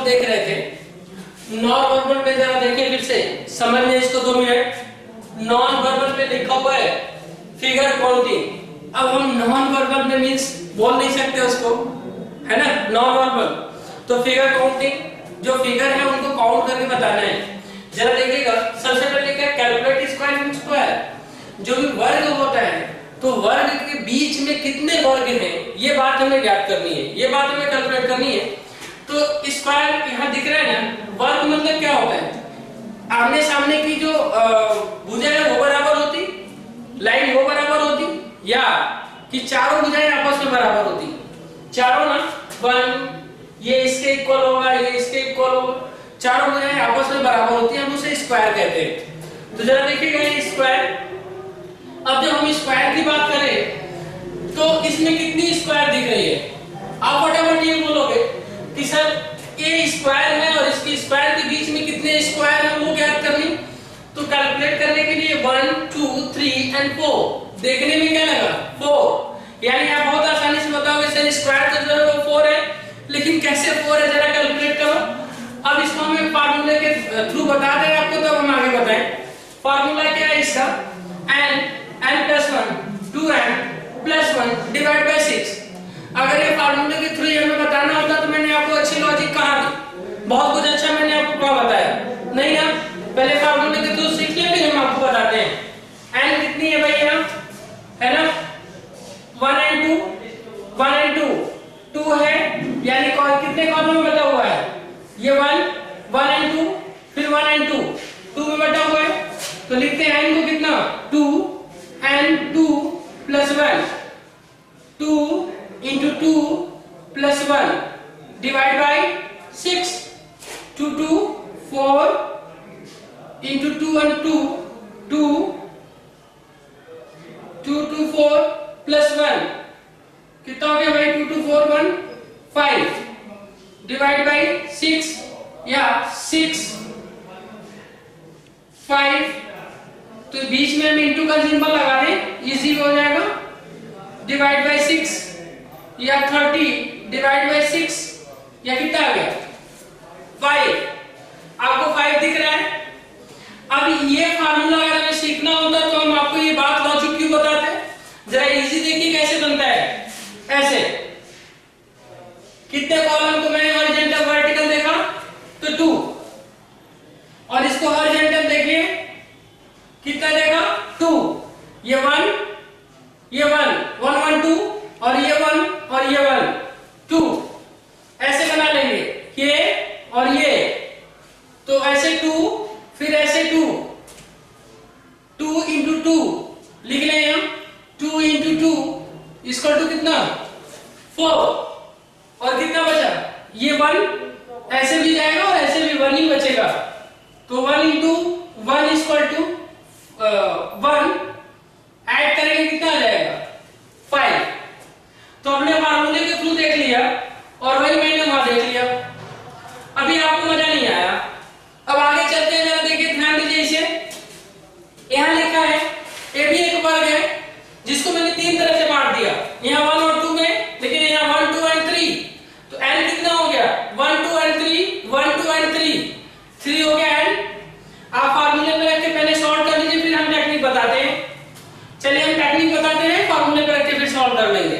लोग देख रहे थे। नॉन वर्बल में जरा देखिए फिर से, समझिए इसको 2 मिनट। नॉन वर्बल में लिखा हुआ है फिगर काउंटिंग। अब हम नॉन वर्बल में मींस बोल नहीं सकते उसको, है ना, नॉन वर्बल। तो फिगर काउंटिंग, जो फिगर है उनको काउंट करके बताना है। जरा देखिएगा, सबसे पहले क्या, कैलकुलेट स्क्वायर रूट स्क्वायर। जो भी वर्ग होता है तो वर्ग के बीच में कितने वर्ग हैं ये बात हमें ज्ञात करनी है, ये बात हमें कैलकुलेट करनी है। तो स्क्वायर यहाँ दिख रहा है ना, वर्ग मतलब क्या होता है, आमने सामने की जो भुजा है वो बराबर होती, लाइन वो बराबर होती, या कि चारों भुजाएं आपस में बराबर होती, चारों ना, 1 ये इसके इक्वल होगा, ये इसके इक्वल होगा, चारों भुजाएं आपस में बराबर होती है, हम उसे स्क्वायर कहते हैं। तो जरा देखिएगा ये स्क्वायर। अब जब हम स्क्वायर की बात करें तो इसमें कितनी स्क्वायर दिख रही है, आप फटाफट ये बोलोगे कि सर ये स्क्वायर है और इसकी स्क्वायर के बीच में कितने स्क्वायर है वो ज्ञात करनी। तो कैलकुलेट करने के लिए 1 2 3 और 4, देखने में क्या लगा 4, यानी आप बहुत आसानी से बताओगे सर स्क्वायर तो जो है वो 4 है, लेकिन कैसे 4 है जरा कैलकुलेट करो। अब इसको हम एक फार्मूले के थ्रू बता दें आपको, तब हम आगे बताएं। फार्मूला क्या है इसका, n plus 1 2n plus 1 divide by 6। अगर ये फार्मूले के थ्रू हमें बताना होता तो मैंने आपको अच्छी लॉजिक कहा दी, बहुत कुछ अच्छा मैंने आपको क्या बताया, नहीं ना, पहले फार्मूले के थ्रू सीख लिया फिर हम आपको बताते हैं। n कितनी है भाई यहाँ, है ना, 1 and 2 है, यानी कितने कॉलम में बटा हुआ है, ये 1 and 2, फिर 1 and 2 में बटा हुआ है, तो लिखते हैं n को कितना 2 and 2 plus 1, 2 into 2 plus 1 divide by 6, 2 2 4 into 2 and 2 2 2 2 4 plus 1 कितना हो गया भाई, 2 2 4 1 5 divide by 6, या 6 5, तो बीच में हम इंटू का सिंबल लगा दें, इजी हो जाएगा, डिवाइड बाय 6, या 30 डिवाइड बाय 6, या कितना आ गया 5, आपको 5 दिख रहा है। अब ये फार्मूला अगर हमें सीखना होता तो हम आपको ये बात लॉजिक क्यों बताते, जरा इजी देखिए कैसे बनता है। ऐसे कितने कॉलम को मैंने हॉरिजॉन्टल वर्टिकल देखा तो 2, और इसको हॉरिजॉन्टल देखिए कितना देगा 2, ये 1 ये 1 1 1 2, और ये 1 और ये 1 2, ऐसे बना लेंगे ये और ये, तो ऐसे 2 फिर ऐसे 2 2 into 2 लिख लें हम, 2 into 2 इसको टू कितना 4, और कितना बचा ये 1, ऐसे भी जाएगा और ऐसे भी 1 ही बचेगा, तो 1 into 1 इक्वल टू 1, ऐड करेंगे कितना आ जाएगा 5। तो हमने फार्मूले के थ्रू देख लिया और वही मैंने वहां देख लिया। अभी आपको मजा नहीं आया, अब आगे चलते हैं, जरा देखिए ध्यान दीजिए इसे। यहाँ लिखा है ये भी एक वर्ग है जिसको मैंने 3 तरह से बांट दिया, यहाँ 1 और 2 में, लेकिन यहाँ 1 2 and 3, तो n कितना हो गया 1 2 and 3 1 2 and 3 हो गया n। आप फार्मूले में रख के पहले सॉल्व कर लीजिए, फिर हम टेक्निक बताते हैं। चलिए हम टेक्निक बताते हैं, फार्मूले पे रख के फिर सॉल्व कर लेंगे।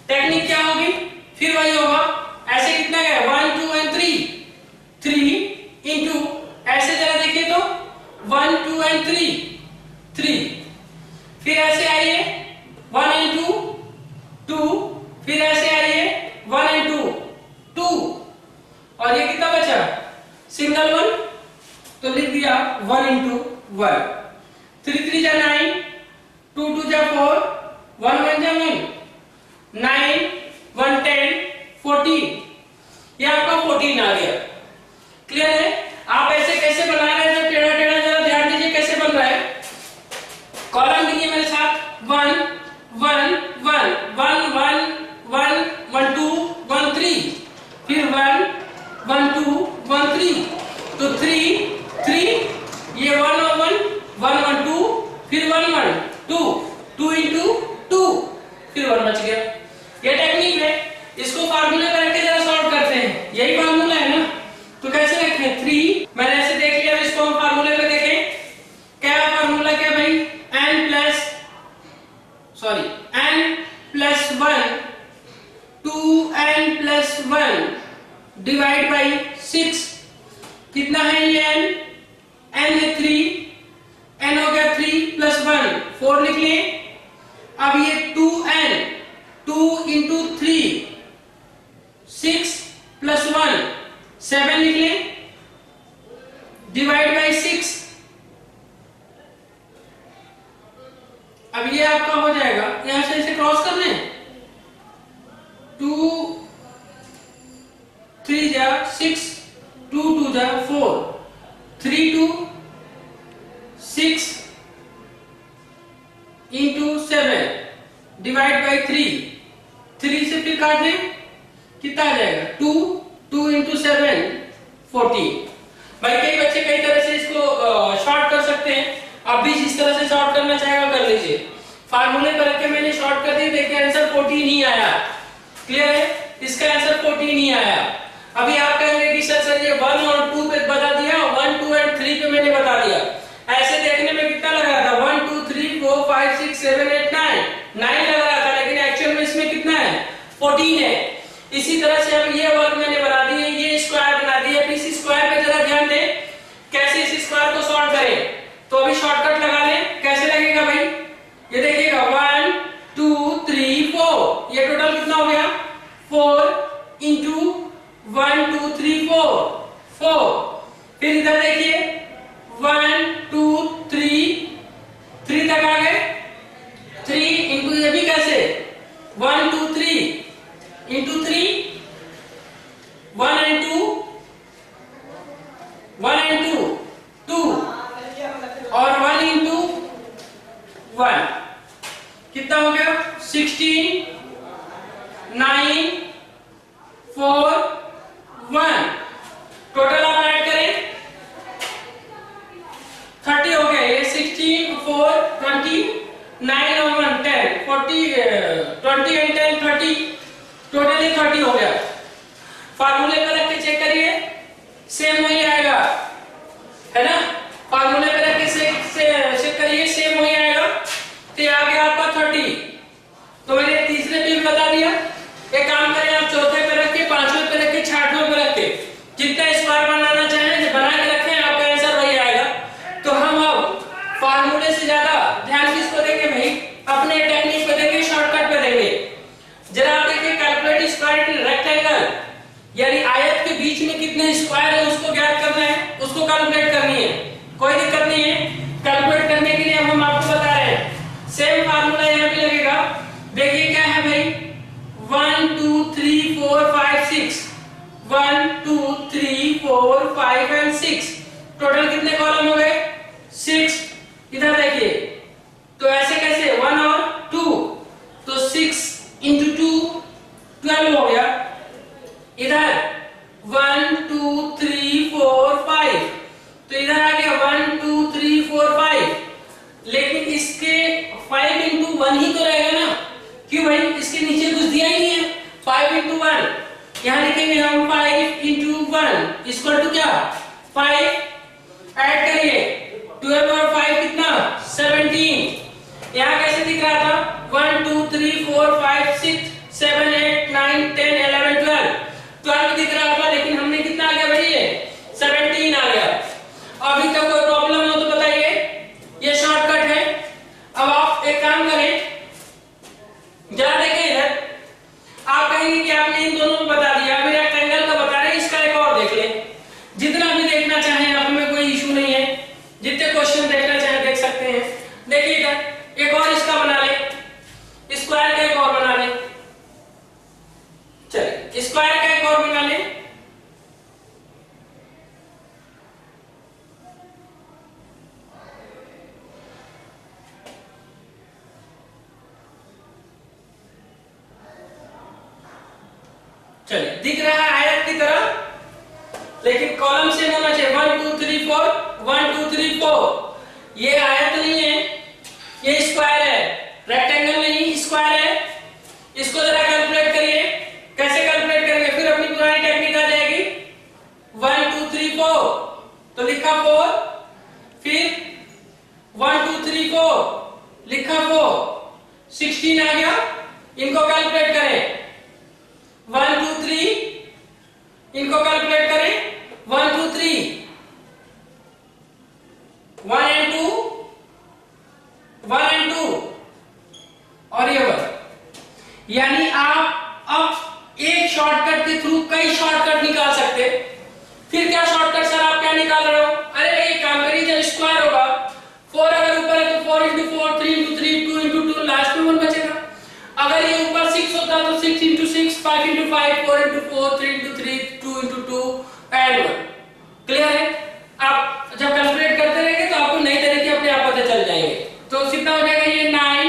टेक्निक क्या होगी, फिर वही होगा, ऐसे कितना गया 1 2 and 3 into, ऐसे जरा देखिए तो 1 2 and 3, फिर ऐसे आइए 1 and 2 फिर ऐसे आइए 1 and 2 और ये कितना बचा सिंगल 1, तो लिख दिया 1 into 1, 3 3 जा 9, 2 2 जा 4, 1 1 जा 1, 9 1 10 14, ये आपका 14 आ गया। क्लियर है, आप ऐसे कैसे बना रहे हैं, टेढ़ा टेढ़ा जरा ध्यान दीजिए कैसे बन रहा है। कॉलम गिनिए मेरे साथ, 1 1 1 1 1 1 1 2 1 3, फिर 1 1 2 1 3, तो 3 3, ये 1 और 1 1 1 2, फिर 1 1 2 2 into 2, फिर 1 बच गया। ये टेक्निक है, इसको फार्मूले में रख के जरा सॉल्व करते हैं, यही फार्मूला है ना, डिवाइड बाई 6, कितना है ये n, n है 3, n हो गया 3 प्लस 1 4 लिख लें। अब ये 2n, 2 इंटू 3 6 प्लस 1 7 लिख लें, डिवाइड बाई 6। अब ये आपका हो जाएगा, यहां से इसे क्रॉस कर लें, 2 3 जा 6, 2 2 जा 4, 3 2 6 इंटू 7 डिवाइड बाई 3, 3 से फिर काट लें, कितना आ जाएगा 2, 2 इंटू 7 14। भाई कई बच्चे कई तरह से इसको शॉर्ट कर सकते हैं, आप भी जिस तरह से शॉर्ट करना चाहेगा कर लीजिए। फार्मूले पर रख के मैंने शॉर्ट कर दी, देखिए आंसर 14 ही आया। क्लियर है, इसका आंसर 14 ही आया। अभी आप कहेंगे कि सर ये 1 और 2 पे बता दिया, 1 2 और 3 पे मैंने बता दिया। ऐसे देखने में कितना लग रहा था, 1 2 3 4 5 6 7 8 9 लग रहा था, लेकिन एक्चुअल में इसमें कितना है 14 है। इसी तरह से अब ये वर्ग मैंने बना दिए, ये स्क्वायर बना दिए। अब इस स्क्वायर पे जरा ध्यान दें कैसे इस स्क्वायर को सॉल्व करें। तो अभी शॉर्टकट लगा लें, कैसे लगेगा भाई, ये देखिएगा 1 2 3 4, ये टोटल कितना हो गया 4 इंटू 1 2 3 4 4। फिर इधर देखिए 1 2 3 तक आ गए, 3 इंटू ये भी कैसे 1 2 3 इंटू 3, 1 and 2 2 और 1 इंटू 1 कितना हो गया 16 9 4 1। टोटल आप ऐड करें 30 हो गया, ये 16 4 20 9 और 1 10 40 20 and 10 30, टोटली 30 हो गया। फार्मूले पे रख के चेक करिए, सेम वही आएगा, है ना। फार्मूले पे रख के चेक करिए, सेम वही आएगा। तो आ गया आपका 30। तो मैंने तीसरे पे भी बता दिया। एक काम करें, आप चौथे पे रख के, पांचवें पे रख के, छठवें पे रख के जितना स्क्वायर बनाना चाहें बना के रखें, आपका आंसर वही आएगा। तो हम अब फार्मूले से ज्यादा ध्यान किसको देंगे भाई, अपने टेक्निक पे देंगे, शॉर्टकट पे देंगे। जरा आप देखिए, कैलकुलेट स्क्वायर इन रेक्टेंगल, यानी आयत के बीच में कितने स्क्वायर है उसको ज्ञात करना है, उसको कैलकुलेट करनी है। कोई दिक्कत नहीं है, कैलकुलेट करने के लिए हम आपको बता रहे हैं। सेम फार्मूला यहाँ पे लगेगा। देखिए क्या है भाई, 1 2 3 4 5 6, 1 2 3 4 5 and 6, टोटल कितने कॉलम हो गए 6। इधर देखिए, तो ऐसे कैसे 1 और 2, तो 6 इंटू 2 12 हो गया। इधर 1 2 3 4 5, तो इधर आ गया 1 2 3 4 5, लेकिन इसके 5 इंटू 1 ही तो रहेगा ना, क्यों भाई, इसके नीचे कुछ दिया ही नहीं है। 5 इंटू 1 यहां लिखेंगे हम, 5 इंटू 1 इक्वल टू क्या 5, ऐड करिए 12 और 5 कितना 17। यहां कैसे दिख रहा था 1 2 3 4 5 6 7 8 9 10 11 12 दिख रहा था, लेकिन हमने कितना आ गया भाई, ये 17 आ गया। अभी तक कोई प्रॉब्लम हो तो बताइए, ये शॉर्टकट है। अब आप एक काम करें, जरा देखें इधर, आप कहेंगे कि आपने इन दोनों को बता दिया, अभी रेक्टेंगल का बता रहे हैं, इसका एक और देख लें। जितना भी देखना चाहें आप, में कोई इशू नहीं है, जितने क्वेश्चन देखना चाहें देख सकते हैं। देखिए इधर एक और इसका बना ले, स्क्वायर का एक और बना ले, चलिए स्क्वायर का एक और बना ले। चलिए, दिख रहा है आयत की तरह, लेकिन कॉलम सेम होना चाहिए, 1 2 3 4 1 2 3 4। ये आयत नहीं है, ये स्क्वायर है, रेक्टेंगल नहीं स्क्वायर है। इसको जरा कैलकुलेट करिए, कैसे कैलकुलेट करेंगे, फिर अपनी पुरानी टेक्निक आ जाएगी। 1 2 3 4, तो लिखा 4, फिर 1 2 3 4 लिखा 4, 16 आ गया। इनको कैलकुलेट करें, 1 2 3 इनको कैलकुलेट करें 1 2 3 1 and 2 1 and 2 और ये 1। यानी आप अब एक शॉर्टकट के थ्रू कई शॉर्टकट निकाल सकते। फिर क्या शॉर्टकट सर आप क्या निकाल रहे हो? अरे एक काम करिए, जब स्क्वायर होगा 4 अगर ऊपर है तो 4 into 4 3 into 3 2 into 2 लास्ट में 1 बचेगा। अगर ये ऊपर 6 होता तो 6 into 6 5 into 5 4 into 4 3 into 3 2 into 2 and 1। Clear है? आप जब कैलकुलेट करते रहेंगे तो आपको नई तरीके अपने आप पता चल जाएंगे। तो कितना हो जाएगा? ये 9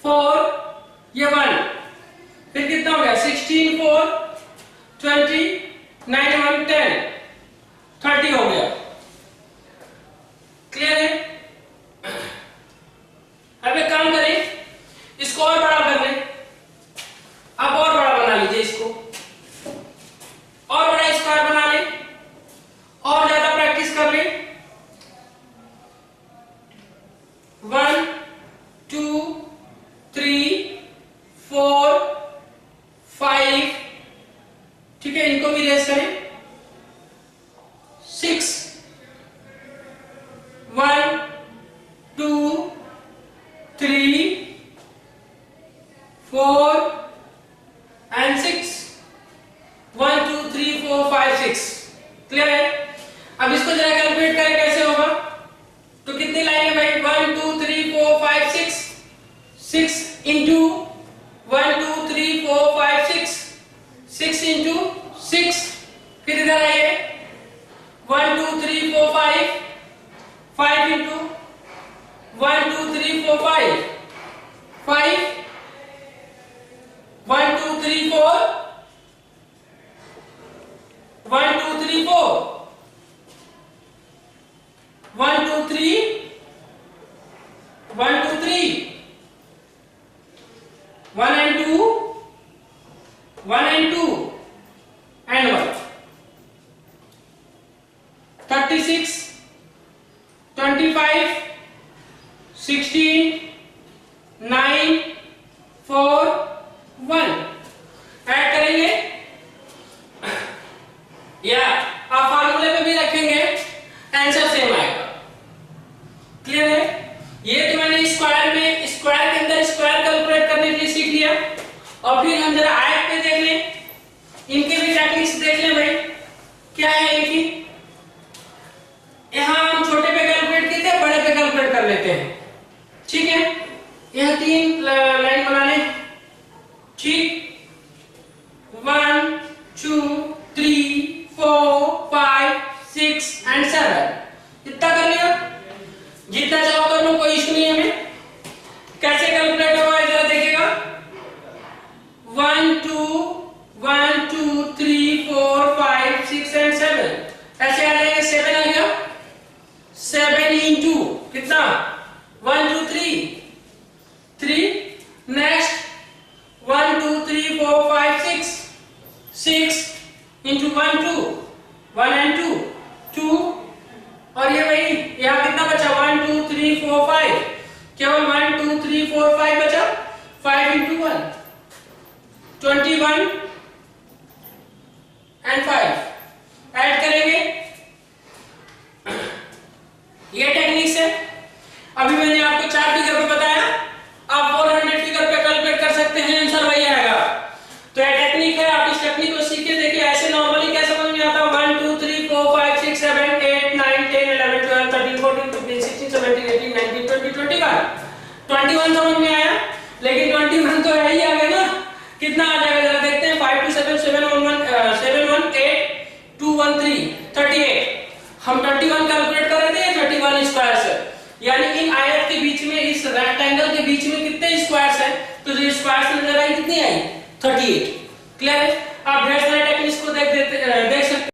4 ये 1, फिर कितना हो गया 16 4 20 9 1 10 30 हो गया। क्लियर है? अब एक काम करें, इसको और बड़ा कर लें। अब और बड़ा बना लीजिए, इसको और बड़ा स्क्वायर बना लें और ज्यादा प्रैक्टिस कर लें। 1 2 3 4 5, ठीक है, इनको भी रेस करें। 6 1 2 3 4 and 6 1 2 3 4 5 6। क्लियर है? अब इसको जरा कैलकुलेट करें कैसे होगा। तो कितनी लाइन है भाई? 1 2 3 4 5 6 6 into 1 2 3 4 5 6 6 into 6, फिर इधर आइए 1 2 3 4 5 5 into 1 2 3 4 5 5 1 2 3 4 1 2 3 4 1 2 3 1 2 3 1 and 2 1 and 2 and 1 36 25 16 9 4 1 add करेंगे या आप फार्मूले पे भी रखेंगे, आंसर सेम आएगा। क्लियर है? ये तो मैंने स्क्वायर के अंदर स्क्वायर कैलकुलेट करने के लिए सीख लिया। और फिर हम जरा आयत पे देख लें, इनके भी टेक्निक्स देख लें भाई। क्या है इनकी? यहां हम छोटे पे कैलकुलेट किए थे, बड़े पे कैलकुलेट कर लेते हैं। ठीक है, यहां 3 लाइन बना लें। ठीक, 1 2 3 4 5 6 and 7 इतना कर लिया। जितना चाहो कर लो, कोई इशू नहीं है। हमें कैसे कैलकुलेट होगा जरा देखिएगा। 1 2 1 2 3 4 5 6 and 7 ऐसे आ जाएगा। 7 आ गया, 7 into कितना 1 2 3 3 नेक्स्ट 1 2 3 4 5 6 6 into 1 2 1 and 2 2 और ये भाई यहाँ कितना बचा 1 2 3 4 5 केवल 1 2 3 4 5 बचा। 5 into 1 21 and 5 ऐड करेंगे। ये टेक्निक है। अभी मैंने आपको 4 फिगर पे बताया, आप 400 फिगर पे कैलकुलेट कर सकते हैं, आंसर वही आएगा। तो ये टेक्निक है, आप इस टेक्निक को सीख के देखिए। ऐसे नॉर्मली क्या समझ में आता है 1 2 3 4 5 6 7 8 9 10 11 12 13 14 15 16 17 18 19 20 21 समझ में आया। लेकिन 21 तो है ही आ गया ना, कितना आ जाएगा जरा देखते हैं। 5 2 7 7 1 1 7 1 8 2 1 3 38। हम 31 कैलकुलेट कर रहे थे, 31 स्क्वायर है। यानी इन आयत के बीच में, इस रेक्टेंगल के बीच में कितने स्क्वायर्स हैं? तो जो स्क्वायर्स नजर आई कितनी आई? 38। क्लियर है? आप ढेर सारे टेक्निक्स को देख